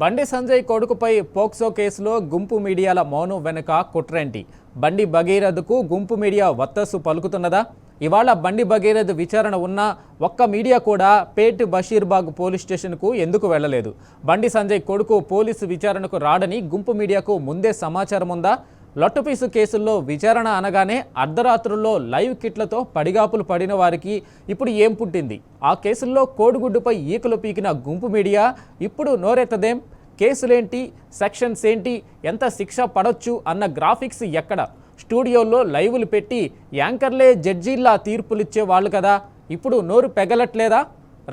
Bandi Sanjay కొడుకుపై POCSO కేసులో గుంపు మీడియాల మౌనం వెనుక కుట్రేంటి? బండి భగీరథకు గుంపు మీడియా వత్తసు పలుకుతున్నదా? ఇవాళ బండి భగీరథ్ విచారణ ఉన్నా ఒక్క మీడియా కూడా పేట్ బషీర్బాగ్ పోలీస్ స్టేషన్కు ఎందుకు వెళ్లలేదు? బండి సంజయ్ కొడుకు పోలీసు విచారణకు రాడని గుంపు మీడియాకు ముందే సమాచారం ఉందా? లొట్టపీసు కేసుల్లో విచారణ అనగానే అర్ధరాత్రుల్లో లైవ్ కిట్లతో పడిగాపులు పడిన వారికి ఇప్పుడు ఏం పుట్టింది? ఆ కేసుల్లో కోడిగుడ్డుపై ఈకలు పీకిన గుంపు మీడియా ఇప్పుడు నోరెత్తదేం? కేసులేంటి, సెక్షన్స్ ఏంటి, ఎంత శిక్ష పడొచ్చు అన్న గ్రాఫిక్స్ ఎక్కడ? స్టూడియోల్లో లైవ్లు పెట్టి యాంకర్లే జడ్జీల్లా తీర్పులిచ్చే వాళ్ళు కదా, ఇప్పుడు నోరు పెగలట్లేదా?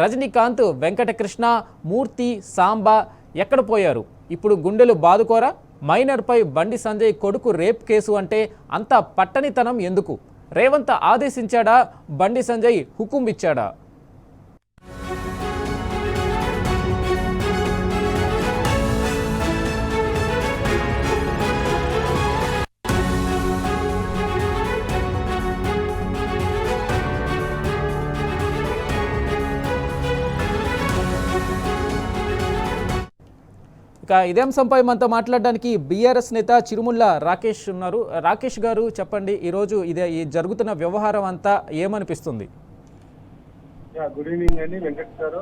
రజనీకాంత్, వెంకటకృష్ణ, మూర్తి, సాంబా ఎక్కడ పోయారు? ఇప్పుడు గుండెలు బాదుకోరా? మైనర్పై బండి సంజయ్ కొడుకు రేప్ కేసు అంటే అంత పట్టనితనం ఎందుకు? రేవంత్ ఆదేశించాడా? బండి సంజయ్ హుకుం ఇచ్చాడా? ఇక ఇదే అంశంపై మనతో మాట్లాడడానికి బీఆర్ఎస్ నేత చిరుముల్ల రాకేష్ ఉన్నారు. రాకేష్ గారు, చెప్పండి, ఈరోజు ఈ జరుగుతున్న వ్యవహారం అంతా ఏమనిపిస్తుంది? గుడ్ ఈవినింగ్ అండి వెంకట్ గారు.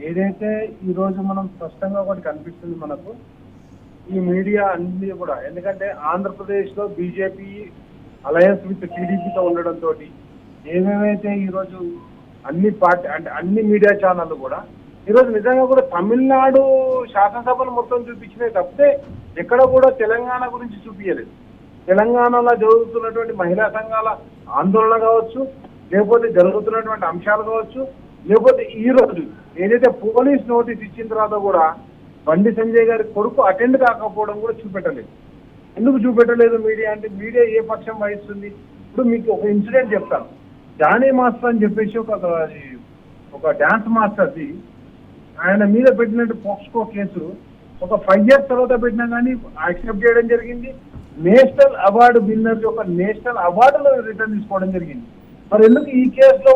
ఏదైతే ఈరోజు మనం స్పష్టంగా ఒకటి కనిపిస్తుంది మనకు, ఈ మీడియా అన్ని కూడా, ఎందుకంటే ఆంధ్రప్రదేశ్లో బీజేపీ అలయన్స్ విత్ టీడీపీతో ఉండడంతో ఏమేమైతే ఈరోజు అన్ని పార్టీ అంటే అన్ని మీడియా ఛానళ్ళు కూడా ఈరోజు నిజంగా కూడా తమిళనాడు శాసనసభను మొత్తం చూపించినాయి తప్పితే ఎక్కడ కూడా తెలంగాణ గురించి చూపించలేదు. తెలంగాణలో జరుగుతున్నటువంటి మహిళా సంఘాల ఆందోళన కావచ్చు, లేకపోతే జరుగుతున్నటువంటి అంశాలు కావచ్చు, లేకపోతే ఈ రోజు ఏదైతే పోలీస్ నోటీస్ ఇచ్చిన తర్వాత కూడా బండి సంజయ్ గారి కొడుకు అటెండ్ కాకపోవడం కూడా చూపెట్టలేదు. ఎందుకు చూపెట్టలేదు మీడియా అంటే, మీడియా ఏ పక్షం వహిస్తుంది? ఇప్పుడు మీకు ఒక ఇన్సిడెంట్ చెప్తాను. జానీ మాస్టర్ అని చెప్పేసి ఒక డాన్స్ మాస్టర్ది ఆయన మీద పెట్టినట్టు పోక్స్కో కేసు ఒక 5 years తర్వాత పెట్టినా కానీ యాక్సెప్ట్ చేయడం జరిగింది. నేషనల్ అవార్డు విన్నర్ యొక్క నేషనల్ అవార్డులో రిటర్న్ తీసుకోవడం జరిగింది. మరి ఎందుకు ఈ కేసులో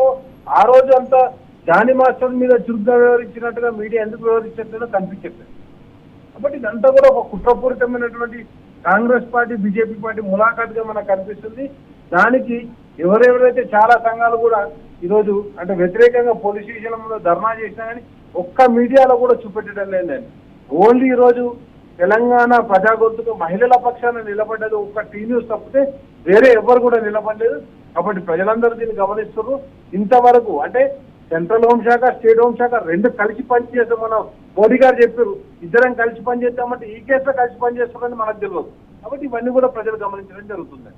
ఆ రోజు అంతా జానీ మాస్టర్ మీద చురుగ్గా వ్యవహరించినట్టుగా మీడియా ఎందుకు వ్యవహరించట్లేదో కనిపించట్లేదు. కాబట్టి ఇదంతా కూడా ఒక కుట్రపూరితమైనటువంటి కాంగ్రెస్ పార్టీ బీజేపీ పార్టీ ములాఖాతుగా మనకు కనిపిస్తుంది. దానికి ఎవరెవరైతే చాలా సంఘాలు కూడా ఈరోజు అంటే వ్యతిరేకంగా పోలీస్ స్టేషన్ల ముందు ధర్నా చేసినా కానీ ఒక్క మీడియాలో కూడా చూపెట్టడం లేదండి. ఓన్లీ ఈరోజు తెలంగాణ ప్రజా గొంతుకు మహిళల పక్షాన నిలబడ్డది ఒక్క టీ న్యూస్ తప్పితే వేరే ఎవరు కూడా నిలబడలేదు. కాబట్టి ప్రజలందరూ దీన్ని గమనిస్తున్నారు. ఇంతవరకు అంటే సెంట్రల్ హోంశాఖ, స్టేట్ హోంశాఖ రెండు కలిసి పనిచేస్తాం. మనం మోడీ గారు చెప్పారు, ఇద్దరం కలిసి పనిచేస్తామంటే ఈ కేసులో కలిసి పనిచేస్తామని మనకు తెలియదు. కాబట్టి ఇవన్నీ కూడా ప్రజలు గమనించడం జరుగుతుంది.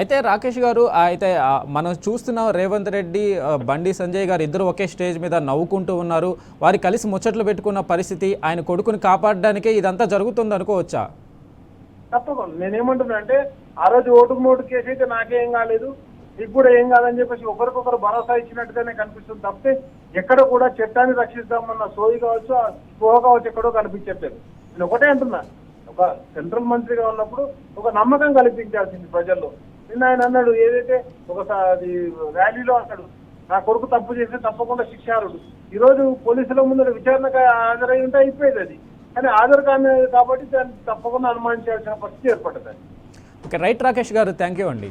అయితే రాకేష్ గారు, అయితే మనం చూస్తున్నాం రేవంత్ రెడ్డి, బండి సంజయ్ గారు ఇద్దరు ఒకే స్టేజ్ మీద నవ్వుకుంటూ ఉన్నారు. వారి కలిసి ముచ్చట్లు పెట్టుకున్న పరిస్థితి, ఆయన కొడుకుని కాపాడడానికే ఇదంతా జరుగుతుంది అనుకోవచ్చా? తప్పకుండా నేనేమంటున్నా అంటే, ఆ రోజు ఓటుకు నోటు కేసు అయితే నాకేం కాలేదు, మీకు కూడా ఏం కాదని చెప్పేసి ఒకరికొకరు భరోసా ఇచ్చినట్టుగానే కనిపిస్తుంది తప్పితే ఎక్కడ కూడా చట్టాన్ని రక్షిస్తామన్న సోయి కావచ్చు, స్పృహ కావచ్చు ఎక్కడో కనిపించట్లేదు. నేను ఒకటే అంటున్నా, ఒక సెంట్రల్ మంత్రిగా ఉన్నప్పుడు ఒక నమ్మకం కల్పించాల్సింది ప్రజల్లో. నిన్న ఆయన అన్నాడు, ఏదైతే ఒక ర్యాలీలో అన్నాడు, నా కొడుకు తప్పు చేస్తే తప్పకుండా శిక్షార్హుడు. ఈరోజు పోలీసుల ముందు విచారణకు హాజరై ఉంటే అయిపోయేది అది, కానీ హాజరు కాని కాబట్టి దాన్ని తప్పకుండా అనుమానించాల్సిన పరిస్థితి ఏర్పడుతుంది. ఓకే, రైట్ రాకేష్ గారు, థ్యాంక్ యూ అండి.